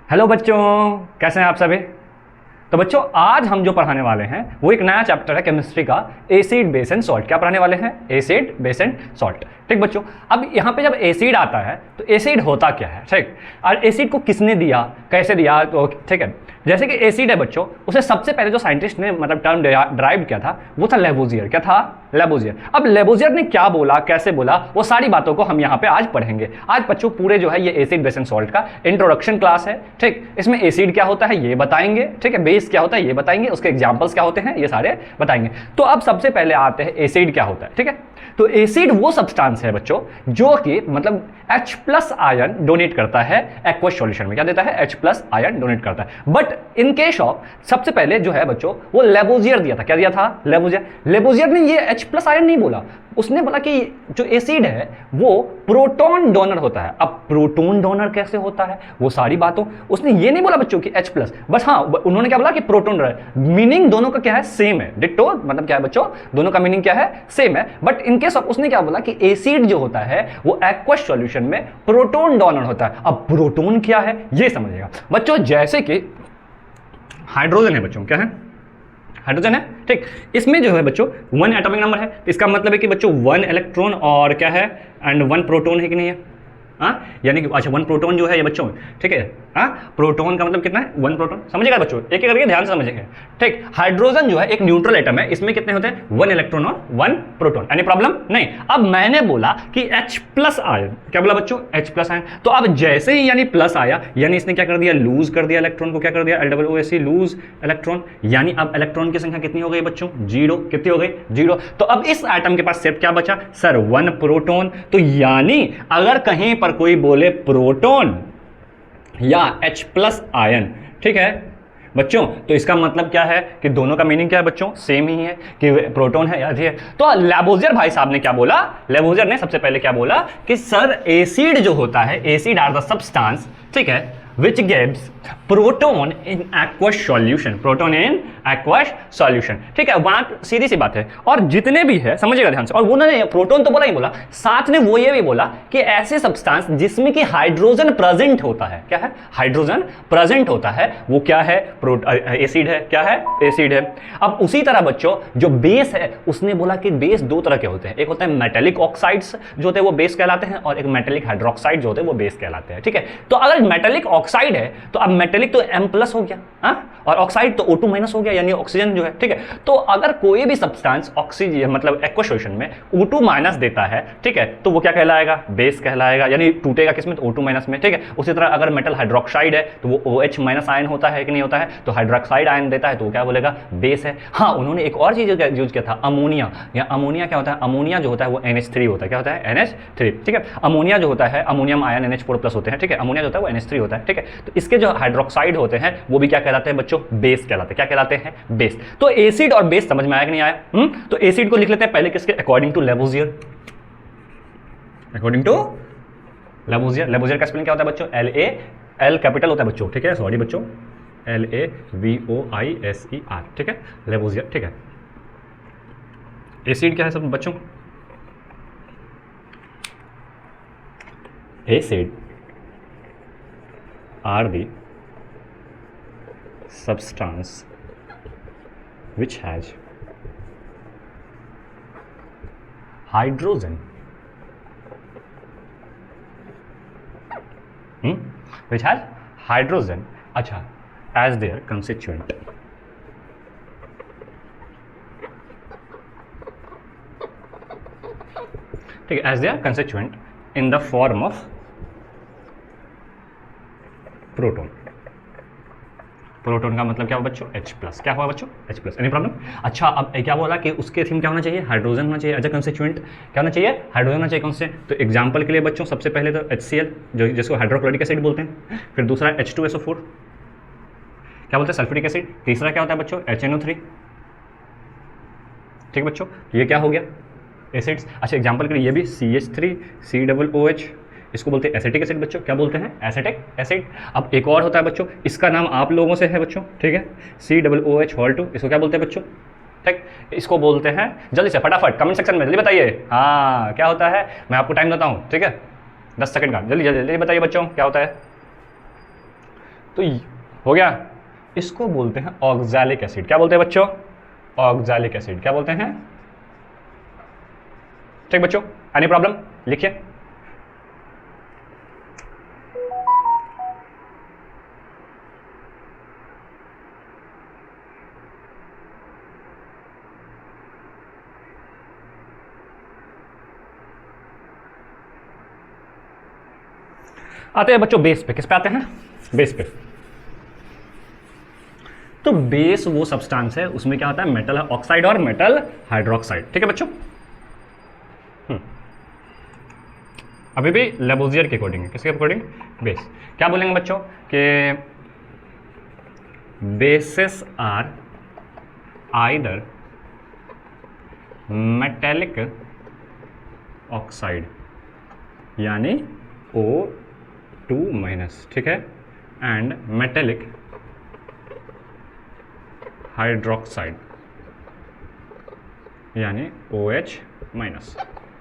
Hello बच्चों, कैसे हैं आप सभी। तो बच्चों आज हम जो पढ़ाने वाले हैं वो एक नया चैप्टर है केमिस्ट्री का, एसिड बेस एंड सॉल्ट। क्या पढ़ाने वाले हैं? Acid base and salt. ठीक बच्चों, अब यहाँ पे जब एसिड आता है तो एसिड होता क्या है, ठीक, और एसिड को किसने दिया, कैसे दिया, तो ठीक है। जैसे कि एसिड है बच्चों, उसे सबसे पहले जो साइंटिस्ट ने मतलब टर्म ड्राइव किया था वो था लेबोजियर। क्या था? लेबोजियर। अब लेबोजियर ने क्या बोला, कैसे बोला, वो सारी बातों को हम यहाँ पे आज पढ़ेंगे। आज बच्चों पूरे जो है ये एसिड बेस एंड सॉल्ट का इंट्रोडक्शन क्लास है, ठीक। इसमें एसिड क्या होता है ये बताएंगे, ठीक है, बेस क्या होता है ये बताएंगे, उसके एग्जांपल्स क्या होते हैं ये सारे बताएंगे। तो अब सबसे पहले आते हैं एसिड क्या होता है, ठीक है। तो एसिड वो सब्सटेंस है बच्चों जो कि मतलब H+ आयन डोनेट करता है एक्वस सॉल्यूशन में। क्या देता है? H+ आयन डोनेट करता है। बट इन केस ऑफ सबसे पहले जो है बच्चों वो लेबोजियर दिया था। क्या दिया था? लेबोजियर ने ये H+ आयन नहीं बोला, उसने बोला कि जो एसिड है वो प्रोटॉन डोनर होता है। अब प्रोटॉन डोनर कैसे होता है वो सारी बातों उसने ये नहीं बोला बच्चों कि H+, बस हाँ उन्होंने क्या बोला कि प्रोटॉन डोनर। मीनिंग दोनों का क्या है? सेम है, डिट्टो। मतलब क्या है बच्चों, दोनों का मीनिंग क्या है? सेम है। बट इन केस ऑफ उसने क्या बोला कि एसिड जो होता है वो एक्वस सॉल्यूशन में प्रोटॉन डोनर होता है। अब प्रोटॉन क्या है ये समझिएगा बच्चों। जैसे कि हाइड्रोजन है बच्चों, क्या है? हाइड्रोजन है, ठीक। इसमें जो है बच्चों 1 एटॉमिक नंबर है, तो इसका मतलब है कि बच्चों 1 इलेक्ट्रॉन और क्या है एंड 1 प्रोटॉन है कि नहीं है? हाँ, यानी कि अच्छा 1 प्रोटॉन जो है ये बच्चों, ठीक है। हाँ, प्रोटॉन का मतलब कितना है? 1 प्रोटॉन। समझिएगा बच्चों, एक एक करके ध्यान से समझिएगा, ठीक। हाइड्रोजन जो है एक न्यूट्रल एटम है, इसमें कितने होते हैं? 1 इलेक्ट्रॉन और 1 प्रोटॉन। एनी प्रॉब्लम नहीं। अब मैंने बोला कि H+ आयन, क्या बोला बच्चों? H+ ion. तो अब जैसे ही यानी प्लस आया यानी इसने क्या कर दिया? लूज कर दिया इलेक्ट्रॉन को। क्या कर दिया? LOOC, loose electron. यानी अब इलेक्ट्रॉन की संख्या कितनी हो गई बच्चों? 0। कितनी हो गई? 0। तो अब इस एटम के पास सिर्फ क्या बचा सर? 1 प्रोटॉन। तो यानी अगर कहीं पर कोई बोले प्रोटॉन या H+ आयन, ठीक है बच्चों, तो इसका मतलब क्या है कि दोनों का मीनिंग क्या है बच्चों? सेम ही है कि प्रोटॉन है या है। तो लेबोजियर भाई साहब ने क्या बोला? लेबोजियर ने सबसे पहले क्या बोला कि सर एसिड जो होता है, एसिड आर द सब्सटेंस, ठीक है, which gives proton in aqueous solution, proton in aqueous solution, ठीक है। वहां सीधी सी बात है। और जितने भी है समझिएगा ध्यान से, और उन्होंने प्रोटॉन तो बोला ही बोला, साथ में वो ये भी बोला कि ऐसे सब्सटेंस जिसमें कि हाइड्रोजन प्रेजेंट होता है। क्या है? हाइड्रोजन प्रेजेंट होता है, वो क्या है? एसिड है। क्या है? एसिड है। अब उसी तरह बच्चों जो बेस है उसने बोला कि बेस दो तरह के होते हैं, एक होता है मेटेलिक ऑक्साइड्स जो होते हैं वो बेस कहलाते हैं, और एक मेटेलिक हाइड्रोक्साइड जो होते हैं वो बेस कहलाते हैं, ठीक है। तो अगर मेटेलिक ऑक्साइड है तो अब मेटेलिक तो M+ हो गया, हाँ, और ऑक्साइड तो O2- हो गया, यानी ऑक्सीजन जो है, ठीक है। तो अगर कोई भी सब्सटेंस ऑक्सीजन मतलब एक्वस सॉल्यूशन में O2- देता है, ठीक है, तो वो क्या कहलाएगा? बेस कहलाएगा, यानी टूटेगा किसमें? तो O2- में, ठीक है। उसी तरह अगर मेटल हाइड्रोक्साइड है तो वो OH- आयन होता है कि नहीं होता है? तो हाइड्रोक्साइड आयन देता है तो वो क्या बोलेगा? बेस है। हाँ, उन्होंने एक और चीज यूज किया था, अमोनिया। या अमोनिया क्या होता है? अमोनिया जो होता है वो NH3 होता है। क्या होता है? NH3, ठीक है। अमोनिया जो होता है, अमोनियम आयन NH4+ होते हैं, ठीक है। अमोनिया जो होता है वो NH3 होता है, ठीक है। तो इसके जो हाइड्रोक्साइड होते हैं वो भी क्या कहलाते हैं बच्चों? बेस कहलाते हैं। क्या कहलाते हैं? बेस। तो एसिड और बेस समझ में आया कि नहीं आया? तो एसिड को लिख लेते हैं पहले किसके? According to Lavoisier. According to Lavoisier. Lavoisier का स्पेलिंग क्या होता है बच्चों? L कैपिटल होता है बच्चों, ठीक है, सॉरी बच्चों, LAVOISER, ठीक है, लेबोजियर, ठीक है। एसिड क्या है सब बच्चों? Acid are the substance which has hydrogen, which has hydrogen, अच्छा, as their constituent, ठीक है, as their constituent in the form of proton. Proton का मतलब क्या हुआ बच्चों? H+। क्या हुआ बच्चों? H+। Any problem? अच्छा, अब क्या बोला कि उसके थीम क्या होना चाहिए? हाइड्रोजन होना चाहिए एज अ कंस्टिट्यूएंट। क्या होना चाहिए? हाइड्रोजन होना चाहिए। कौन से? तो एग्जांपल के लिए बच्चों सबसे पहले तो HCl जो जिसको हाइड्रोक्लोरिक एसिड बोलते हैं, फिर दूसरा H2SO4 क्या बोलते हैं? Sulphuric acid. तीसरा क्या होता है बच्चों? HNO3, ठीक है बच्चों। ये क्या हो गया? एसिड्स। अच्छा, एग्जाम्पल के लिए ये भी CH3 COOH, इसको बोलते हैं एसिटिक एसिड बच्चों। क्या बोलते हैं? Acetic acid. अब एक और होता है बच्चों, इसका नाम आप लोगों से है बच्चों, ठीक है, COOH2, इसको क्या बोलते हैं बच्चों? ठीक, इसको बोलते हैं, जल्दी से फटाफट कमेंट सेक्शन में जल्दी बताइए, हाँ क्या होता है? मैं आपको टाइम देता हूँ, ठीक है, 10 सेकंड का, जल्दी जल्दी जल्दी बताइए बच्चों क्या होता है। तो हो गया। इसको बोलते हैं ऑक्सैलिक एसिड। क्या बोलते हैं बच्चों? Oxalic acid. क्या बोलते हैं? ठीक बच्चों, एनी प्रॉब्लम? लिखिए। आते हैं बच्चों बेस पे। किस पे आते हैं? बेस पे। तो बेस वो सब्सटेंस है, उसमें क्या होता है? मेटल ऑक्साइड और मेटल हाइड्रोक्साइड। ठीक है बच्चों? अभी भी लेबोजियर के अकॉर्डिंग है। किसके अकॉर्डिंग? बेस। क्या बोलेंगे बच्चों कि bases are either metallic oxide यानी O2 माइनस, ठीक है, एंड मेटेलिक हाइड्रोक्साइड यानी OH माइनस।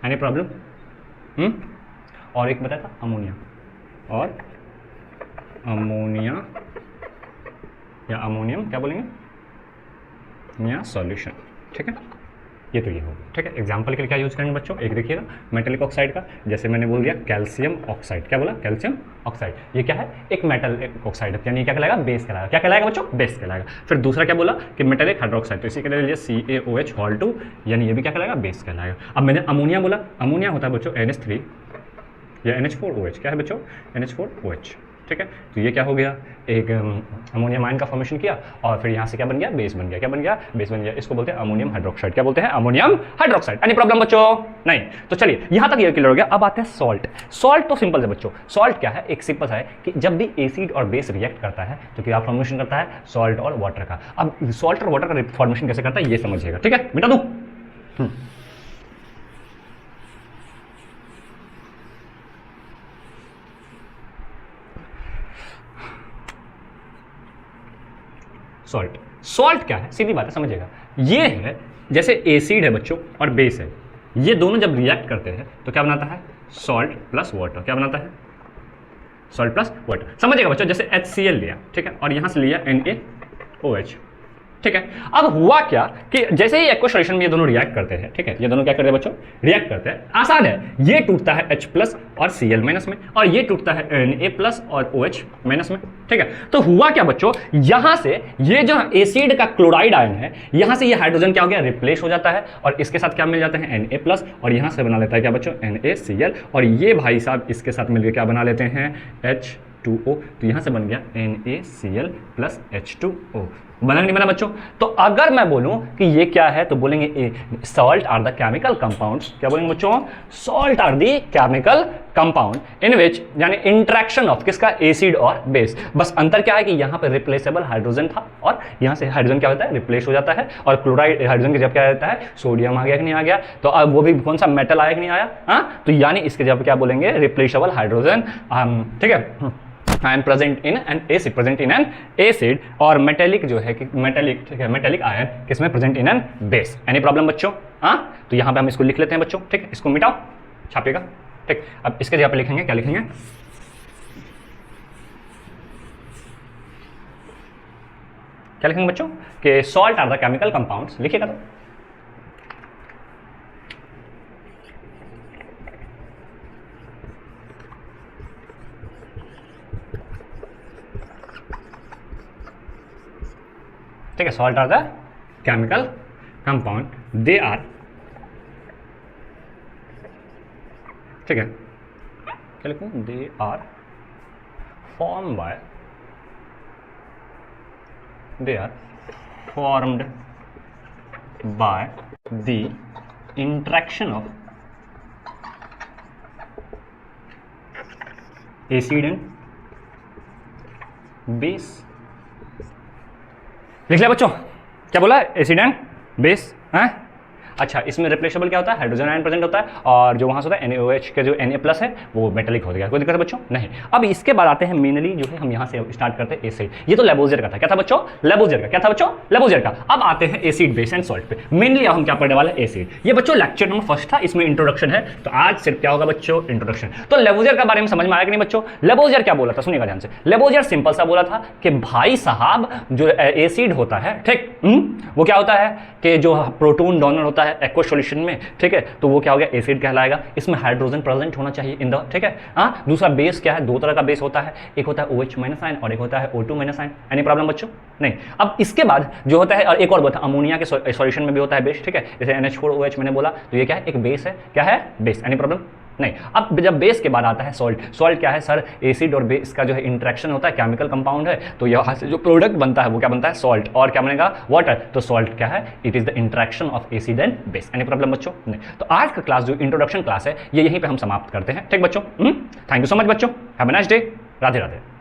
Any problem? और एक बताया था अमोनिया, और अमोनिया या अमोनियम क्या बोलेंगे या सॉल्यूशन। ठीक है, ये तो ये हो। ठीक है, एग्जांपल के लिए क्या यूज करेंगे बच्चों? एक देखिएगा मेटेलिक ऑक्साइड का, जैसे मैंने बोल दिया कैल्शियम ऑक्साइड। क्या बोला? Calcium oxide. ये क्या है? एक मेटल ऑक्साइड, यानी क्या कहलाएगा? बेस कहलाएगा। क्या कहलाएगा बच्चों? बेस कहलाएगा। फिर दूसरा क्या बोला कि मेटेलिक हाइड्रोक्साइड, तो इसी के लिए CaOH यानी ये भी क्या कहलाएगा? बेस कहलाएगा। अब मैंने अमोनिया बोला, अमोनिया होता है बच्चों NH3 या NH4OH। क्या है बच्चों? NH4OH। ठीक है, तो ये क्या हो गया? एक अमोनियम आयन का फॉर्मेशन किया और फिर यहाँ से क्या बन गया? बेस बन गया। क्या बन गया? बेस बन गया। इसको बोलते हैं अमोनियम हाइड्रोक्साइड। क्या बोलते हैं? Ammonium hydroxide. एनी प्रॉब्लम बच्चों? नहीं। तो चलिए यहाँ तक ये क्लियर हो गया। अब आते हैं सॉल्ट। सॉल्ट तो सिंपल है बच्चों। सॉल्ट क्या है? एक सिंपल है कि जब भी एसिड और बेस रिएक्ट करता है तो क्या फॉर्मेशन करता है? सॉल्ट और वाटर का। अब सॉल्ट और वाटर का फॉर्मेशन कैसे करता है ये समझिएगा। ठीक है, मिटा दूँ? सॉल्ट। सॉल्ट क्या है? सीधी बात है, समझिएगा। ये है जैसे एसिड है बच्चों और बेस है, ये दोनों जब रिएक्ट करते हैं तो क्या बनाता है? Salt plus water. क्या बनाता है? Salt plus water. समझिएगा बच्चों, जैसे HCl लिया, ठीक है, और यहां से लिया NaOH। ठीक है, अब हुआ क्या कि जैसे ही एक्वा सॉल्यूशन में ये दोनों रिएक्ट करते हैं, ठीक है, ये दोनों क्या करते हैं बच्चों? रिएक्ट करते हैं। आसान है, ये टूटता है H प्लस और Cl माइनस में, और ये टूटता है Na प्लस और OH माइनस में। ठीक है, तो हुआ क्या बच्चों? यहां से ये जो एसिड का क्लोराइड आयन है, यहां से ये हाइड्रोजन क्या हो गया? रिप्लेस हो जाता है, और इसके साथ क्या मिल जाते हैं? Na प्लस, और यहां से बना लेता है क्या बच्चों? NaCl, और ये भाई साहब इसके साथ मिलकर क्या बना लेते हैं? H2O। तो यहां से बन गया NaCl प्लस H2O। बना नहीं बना बच्चों? तो अगर मैं बोलूं कि ये क्या है तो बोलेंगे salt are the chemical compounds. क्या बोलेंगे बच्चों? Salt are the chemical compound in which, यानी इंटरेक्शन ऑफ किसका? एसिड और बेस। बस अंतर क्या है कि यहां पे रिप्लेसेबल हाइड्रोजन था और यहां से हाइड्रोजन क्या होता है? रिप्लेस हो जाता है, और क्लोराइड हाइड्रोजन के जब क्या रहता है? सोडियम आ गया कि नहीं आ गया? तो अब वो भी कौन सा मेटल आया कि नहीं आया? हाँ, तो यानी इसके जब क्या बोलेंगे? Replaceable hydrogen. ठीक है, ion present in an acid, present in an acid, और मेटेलिक जो है कि मेटेलिक, ठीक है, मेटेलिक आयन किसमें? Present in an base. Any problem बच्चों? हाँ, तो यहां पे हम इसको लिख लेते हैं बच्चों। ठीक है, इसको मिटाओ, छापिएगा। ठीक, अब इसके जगह पे लिखेंगे, क्या लिखेंगे? क्या लिखेंगे बच्चों? कि salt are the chemical compounds. लिखिएगा तो। ठीक है, salt are the chemical compound, they are, ठीक है, क्या लिखूं? They are form by, they are formed by the interaction of acid and base. लिख लिया बच्चों? क्या बोला? Acid and base. हैं? अच्छा, इसमें रिप्लेसेबल क्या होता है, हाइड्रोजन आयन प्रेजेंट होता है, और जो वहाँ से होता है NaOH के जो Na+ है वो मेटेलिक हो गया। कोई दिक्कत है बच्चों? नहीं। अब इसके बाद आते हैं मेनली जो है हम यहाँ से स्टार्ट करते हैं एसिड। ये तो लेबोजियर का था, क्या था बच्चों? लेबोजियर का। क्या था बच्चों? लेबोजियर का। अब आते हैं एसिड बेस एंड सॉल्ट पे। मेनली अब हम क्या पढ़ने वाले हैं? एसिड। ये बच्चों लेक्चर नंबर 1 था, इसमें इंट्रोडक्शन है, तो आज सिर्फ क्या होगा बच्चों? इंट्रोडक्शन। तो लेबोजियर के बारे में समझ में आया कि नहीं बच्चों? लेबोजियर क्या बोला था, सुनिएगा ध्यान से। लेबोजियर सिंपल सा बोला था कि भाई साहब जो एसिड होता है, ठीक, वो क्या होता है कि जो प्रोटॉन डोनर होता है एक्वस सॉल्यूशन में, ठीक है, तो वो क्या हो गया? एसिड कहलाएगा। इसमें हाइड्रोजन प्रेजेंट होना चाहिए इन द, ठीक है। हाँ, दूसरा बेस क्या है? दो तरह का बेस होता है, एक होता है OH- आयन और एक होता है O2- आयन। एनी प्रॉब्लम बच्चों? नहीं। अब इसके बाद जो होता है, और एक और होता है अमोनिया के सॉल्यूशन में भी होता है बेस, ठीक है, जैसे NH4OH मैंने बोला, तो ये क्या है? एक बेस है। क्या है? बेस। Any problem? नहीं। अब जब बेस के बाद आता है सॉल्ट। सॉल्ट क्या है सर? एसिड और बेस का जो है इंटरेक्शन होता है, केमिकल कंपाउंड है, तो यहाँ से जो प्रोडक्ट बनता है वो क्या बनता है? सॉल्ट। और क्या बनेगा? वाटर। तो सॉल्ट क्या है? It is the interaction of acid and base. Any problem बच्चों? नहीं। तो आज का क्लास जो इंट्रोडक्शन क्लास है ये यहीं पे हम समाप्त करते हैं, ठीक बच्चों। थैंक यू सो मच बच्चों, have a nice day. Radhe Radhe.